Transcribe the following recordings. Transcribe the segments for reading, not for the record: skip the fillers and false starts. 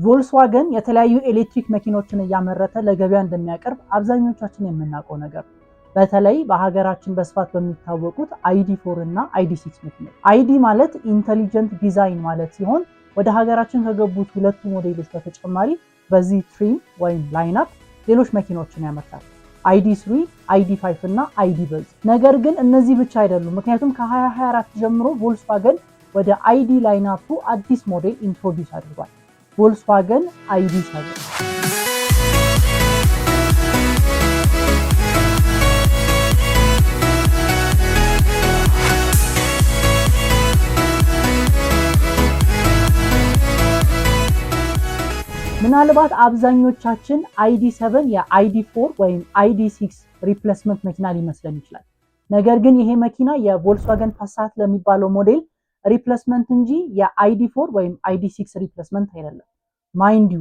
ቮልስዋገን የተለያዩ ኤሌክትሪክ መኪኖችን እያመረተ ለገበያ እንደሚያቀርብ አብዛኞቻችን የምናውቀው ነገር ነው። በተለይ በሀገራችን በስፋት በሚታወቁት ID4 እና ID6 መኪኖች። አይዲ ማለት ኢንተሊጀንት ዲዛይን ማለት ሲሆን ወደ ሀገራችን ከገቡት ሁለቱ ሞዴሎች በተጨማሪ በዚህ ትሪም ወይም ላይናፕ ሌሎች መኪኖችን ያመርታል። ID3፣ ID5 እና ID በዝ። ነገር ግን እነዚህ ብቻ አይደሉም። ምክንያቱም ከ2024 ጀምሮ ቮልስዋገን ወደ አይዲ ላይናፑ አዲስ ሞዴል ኢንትሮዲውስ አድርጓል። ቮልስዋገን ID7። ምናልባት አብዛኞቻችን ID7 የአይዲ4 ወይም ID6 ሪፕሌስመንት መኪና ሊመስለን ይችላል። ነገር ግን ይሄ መኪና የቮልስዋገን ፓሳት ለሚባለው ሞዴል ሪፕሌስመንት እንጂ የአይዲ4 ወይም አይዲ6 ሪፕሌስመንት አይደለም። ማይንድ ዩ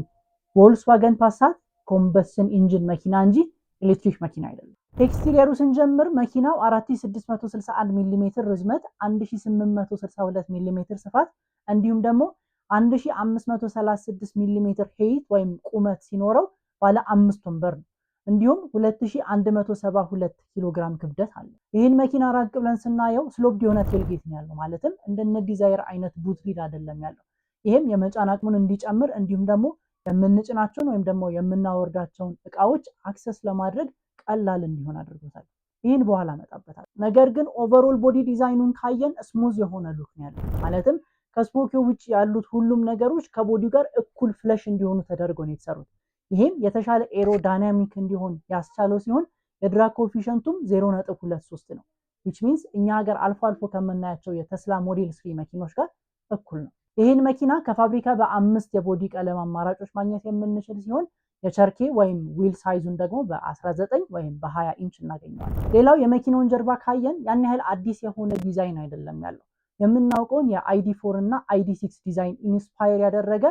ቮልስዋገን ፓሳት ኮምበስን ኢንጂን መኪና እንጂ ኤሌክትሪክ መኪና አይደለም። ኤክስቴሪየሩ ስንጀምር መኪናው 4661 ሚሜ ርዝመት፣ 1862 ሚሜ ስፋት እንዲሁም ደግሞ 1536 ሚሜ ሄይት ወይም ቁመት ሲኖረው ባለ 5 ወንበር ነው። እንዲሁም 2172 ኪሎ ግራም ክብደት አለ። ይህን መኪና ራቅ ብለን ስናየው ስሎፕድ የሆነ ቴልጌት ነው ያለው። ማለትም እንደነ ዲዛይር አይነት ቡት ሊድ አይደለም ያለው። ይህም የመጫን አቅሙን እንዲጨምር እንዲሁም ደግሞ የምንጭናቸውን ወይም ደግሞ የምናወርዳቸውን እቃዎች አክሰስ ለማድረግ ቀላል እንዲሆን አድርጎታል። ይህን በኋላ መጣበታል። ነገር ግን ኦቨርኦል ቦዲ ዲዛይኑን ካየን ስሙዝ የሆነ ሉክ ነው ያለው። ማለትም ከስፖኪው ውጭ ያሉት ሁሉም ነገሮች ከቦዲው ጋር እኩል ፍለሽ እንዲሆኑ ተደርገው ነው የተሰሩት። ይህም የተሻለ ኤሮ ዳይናሚክ እንዲሆን ያስቻለው ሲሆን የድራግ ኮኤፊሽንቱም 0.23 ነው። which means እኛ ሀገር አልፎ አልፎ ከምናያቸው የተስላ ሞዴል 3 መኪኖች ጋር እኩል ነው። ይህን መኪና ከፋብሪካ በ5 የቦዲ ቀለም አማራጮች ማግኘት የምንችል ሲሆን የቸርኬ ወይም ዊል ሳይዙን ደግሞ በ19 ወይም በ20 ኢንች እናገኘዋለን። ሌላው የመኪናውን ጀርባ ካየን ያን ያህል አዲስ የሆነ ዲዛይን አይደለም ያለው። የምናውቀውን የአይዲ4 እና አይዲ6 ዲዛይን ኢንስፓየር ያደረገ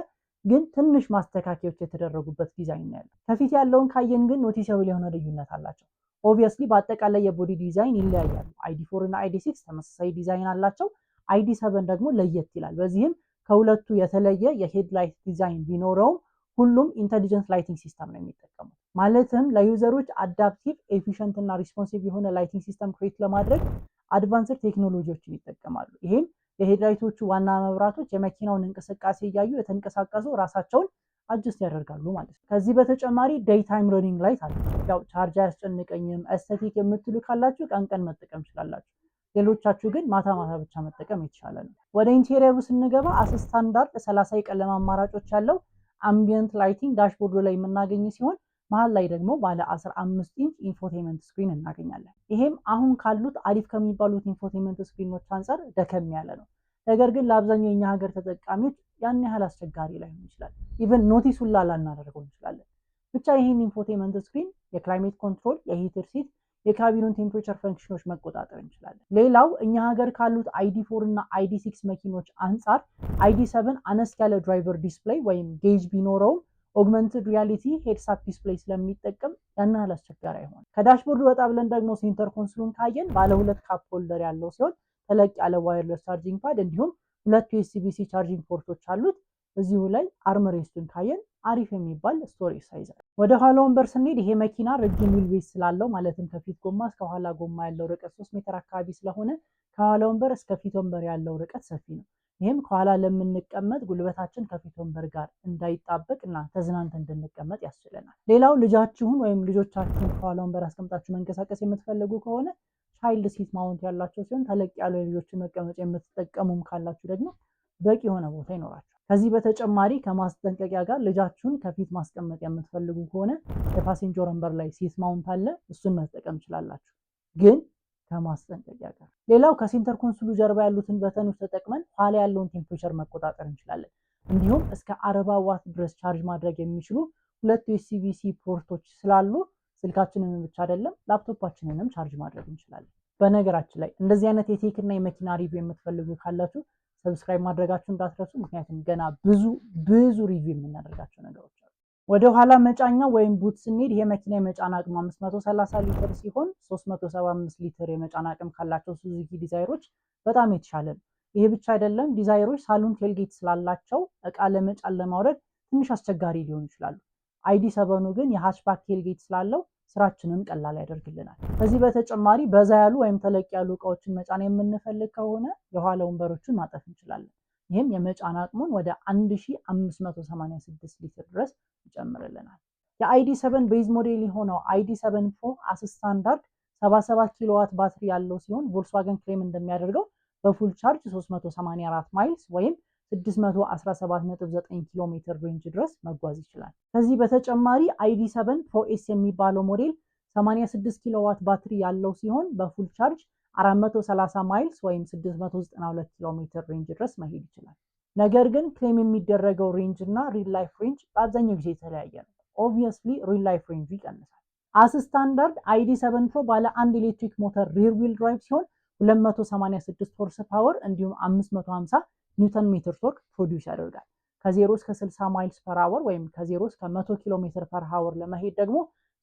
ግን ትንሽ ማስተካከያዎች የተደረጉበት ዲዛይን ነው ያለው። ከፊት ያለውን ካየን ግን ኖቲሰብል የሆነ ልዩነት አላቸው። ኦብቪየስሊ በአጠቃላይ የቦዲ ዲዛይን ይለያያሉ። አይዲ4 እና አይዲ6 ተመሳሳይ ዲዛይን አላቸው። አይዲ7 ደግሞ ለየት ይላል። በዚህም ከሁለቱ የተለየ የሄድላይት ዲዛይን ቢኖረውም ሁሉም ኢንተሊጀንት ላይቲንግ ሲስተም ነው የሚጠቀሙት። ማለትም ለዩዘሮች አዳፕቲቭ ኤፊሽንት እና ሪስፖንሲቭ የሆነ ላይቲንግ ሲስተም ክሬት ለማድረግ አድቫንስድ ቴክኖሎጂዎችን ይጠቀማሉ። ይሄም የሄድላይቶቹ ዋና መብራቶች የመኪናውን እንቅስቃሴ እያዩ የተንቀሳቀሱ ራሳቸውን አጅስት ያደርጋሉ ማለት ነው። ከዚህ በተጨማሪ ዴይ ታይም ረኒንግ ላይት አለ። ያው ቻርጅ አያስጨንቀኝም ኤስቴቲክ የምትሉ ካላችሁ ቀን ቀን መጠቀም ትችላላችሁ። ሌሎቻችሁ ግን ማታ ማታ ብቻ መጠቀም የተሻለ ነው። ወደ ኢንቴሪየሩ ስንገባ አስ ስታንዳርድ 30 የቀለም አማራጮች ያለው አምቢየንት ላይቲንግ ዳሽቦርዱ ላይ የምናገኝ ሲሆን መሀል ላይ ደግሞ ባለ 15 ኢንች ኢንፎቴመንት ስክሪን እናገኛለን። ይሄም አሁን ካሉት አሪፍ ከሚባሉት ኢንፎቴመንት ስክሪኖች አንጻር ደከም ያለ ነው። ነገር ግን ለአብዛኛው የኛ ሀገር ተጠቃሚዎች ያን ያህል አስቸጋሪ ላይሆን ይችላል። ኢቨን ኖቲስ ሁላ ላናደርገው እንችላለን። ብቻ ይህን ኢንፎቴመንት ስክሪን የክላይሜት ኮንትሮል፣ የሂተር ሲት፣ የካቢኑን ቴምፕሬቸር ፈንክሽኖች መቆጣጠር እንችላለን። ሌላው እኛ ሀገር ካሉት አይዲ4 እና አይዲ6 መኪኖች አንጻር አይዲ7 አነስ ያለ ድራይቨር ዲስፕሌይ ወይም ጌጅ ቢኖረውም ኦግመንትድ ሪያሊቲ ሄድሳፕ ዲስፕሌይ ስለሚጠቀም ያን ያህል አስቸጋሪ አይሆንም። ከዳሽቦርዱ ወጣ ብለን ደግሞ ሴንተር ኮንሶሉን ካየን ባለ 2 ካፕ ሆልደር ያለው ሲሆን ተለቅ ያለ ዋየርለስ ቻርጂንግ ፓድ እንዲሁም 2 ዩኤስቢ-ሲ ቻርጂንግ ፖርቶች አሉት። እዚሁ ላይ አርምሬስቱን ካየን አሪፍ የሚባል ስቶሬጅ ሳይዝ አለ። ወደ ኋላ ወንበር ስንሄድ ይሄ መኪና ረጅም ዊልቤስ ስላለው ማለትም ከፊት ጎማ እስከ ኋላ ጎማ ያለው ርቀት 3 ሜትር አካባቢ ስለሆነ ከኋላ ወንበር እስከ ፊት ወንበር ያለው ርቀት ሰፊ ነው። ይህም ከኋላ ለምንቀመጥ ጉልበታችን ከፊት ወንበር ጋር እንዳይጣበቅ እና ተዝናንተን እንድንቀመጥ ያስችለናል። ሌላው ልጃችሁን ወይም ልጆቻችሁን ከኋላ ወንበር አስቀምጣችሁ መንቀሳቀስ የምትፈልጉ ከሆነ ቻይልድ ሲት ማውንት ያላቸው ሲሆን ተለቅ ያሉ የልጆችን መቀመጫ የምትጠቀሙም ካላችሁ ደግሞ በቂ የሆነ ቦታ ይኖራቸው። ከዚህ በተጨማሪ ከማስጠንቀቂያ ጋር ልጃችሁን ከፊት ማስቀመጥ የምትፈልጉ ከሆነ የፓሴንጀር ወንበር ላይ ሲት ማውንት አለ፣ እሱን መጠቀም ትችላላችሁ ግን ከማስጠንቀቂያ ጋር። ሌላው ከሴንተር ኮንሶሉ ጀርባ ያሉትን በተኖች ተጠቅመን ኋላ ያለውን ቴምፕሬቸር መቆጣጠር እንችላለን። እንዲሁም እስከ 40 ዋት ድረስ ቻርጅ ማድረግ የሚችሉ 2 ዩኤስቢ-ሲ ፖርቶች ስላሉ ስልካችንን ብቻ አይደለም ላፕቶፓችንንም ቻርጅ ማድረግ እንችላለን። በነገራችን ላይ እንደዚህ አይነት የቴክ እና የመኪና ሪቪው የምትፈልጉ ካላችሁ ሰብስክራይብ ማድረጋችሁ እንዳትረሱ። ምክንያቱም ገና ብዙ ሪቪው የምናደርጋቸው ነገሮች አሉ። ወደ ኋላ መጫኛ ወይም ቡት ስንሄድ ይሄ መኪና የመጫን አቅሙ 530 ሊትር ሲሆን 375 ሊትር የመጫን አቅም ካላቸው ሱዙኪ ዲዛይሮች በጣም የተሻለ ነው። ይሄ ብቻ አይደለም፣ ዲዛይሮች ሳሎን ቴልጌት ስላላቸው እቃ ለመጫን ለማውረድ ትንሽ አስቸጋሪ ሊሆኑ ይችላሉ። ID7 ግን የሃችባክ ቴልጌት ስላለው ስራችንን ቀላል ያደርግልናል። ከዚህ በተጨማሪ በዛ ያሉ ወይም ተለቅ ያሉ እቃዎችን መጫን የምንፈልግ ከሆነ የኋላ ወንበሮችን ማጠፍ እንችላለን። ይህም የመጫን አቅሙን ወደ 1586 ሊትር ድረስ ይጨምርልናል። የአይዲ7 ቤዝ ሞዴል የሆነው ID7 ፕሮ አስ ስታንዳርድ 77 ኪሎዋት ባትሪ ያለው ሲሆን ቮልክስዋገን ክሌም እንደሚያደርገው በፉል ቻርጅ 384 ማይልስ ወይም 617.9 ኪሎ ሜትር ሬንጅ ድረስ መጓዝ ይችላል። ከዚህ በተጨማሪ ID7 ፕሮ ኤስ የሚባለው ሞዴል 86 ኪሎዋት ባትሪ ያለው ሲሆን በፉል ቻርጅ 430 ማይልስ ወይም 692 ኪሎ ሜትር ሬንጅ ድረስ መሄድ ይችላል። ነገር ግን ክሌም የሚደረገው ሬንጅ እና ሪል ላይፍ ሬንጅ በአብዛኛው ጊዜ የተለያየ ነው። ኦብቪየስሊ ሪል ላይፍ ሬንጁ ይቀንሳል። አስ ስታንዳርድ ID7 ፕሮ ባለ አንድ ኤሌክትሪክ ሞተር ሪር ዊል ድራይቭ ሲሆን 286 ሆርስ ፓወር እንዲሁም 550 ኒውተን ሜትር ቶርክ ፕሮዲውስ ያደርጋል። ከ0 እስከ 60 ማይልስ ፐር አወር ወይም ከ0 እስከ 100 ኪሎ ሜትር ፐር አወር ለመሄድ ደግሞ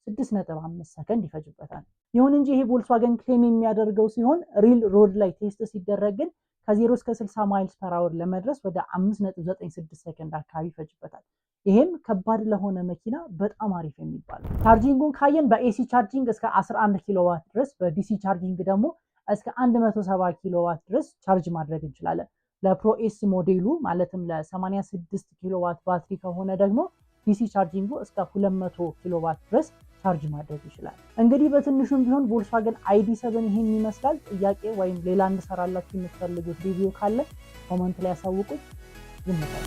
6.5 ሰከንድ ይፈጅበታል። ይሁን እንጂ ይሄ ቮልክስዋገን ክሌም የሚያደርገው ሲሆን ሪል ሮድ ላይ ቴስት ሲደረግ ግን ከ0 እስከ 60 ማይልስ ፐር አወር ለመድረስ ወደ 5.96 ሰከንድ አካባቢ ይፈጅበታል። ይሄም ከባድ ለሆነ መኪና በጣም አሪፍ የሚባል ነው። ቻርጂንጉን ካየን በኤሲ ቻርጂንግ እስከ 11 ኪሎዋት ድረስ፣ በዲሲ ቻርጂንግ ደግሞ እስከ 170 ኪሎዋት ድረስ ቻርጅ ማድረግ እንችላለን። ለፕሮ ኤስ ሞዴሉ ማለትም ለ86 ኪሎዋት ባትሪ ከሆነ ደግሞ ዲሲ ቻርጂንጉ እስከ 200 ኪሎዋት ድረስ ቻርጅ ማድረግ ይችላል። እንግዲህ በትንሹም ቢሆን ቮልክስዋገን ID7 ይሄን ይመስላል። ጥያቄ ወይም ሌላ እንድሰራላችሁ የምትፈልጉት ሪቪው ካለ ኮመንት ላይ ያሳውቁኝ። ይመጣል።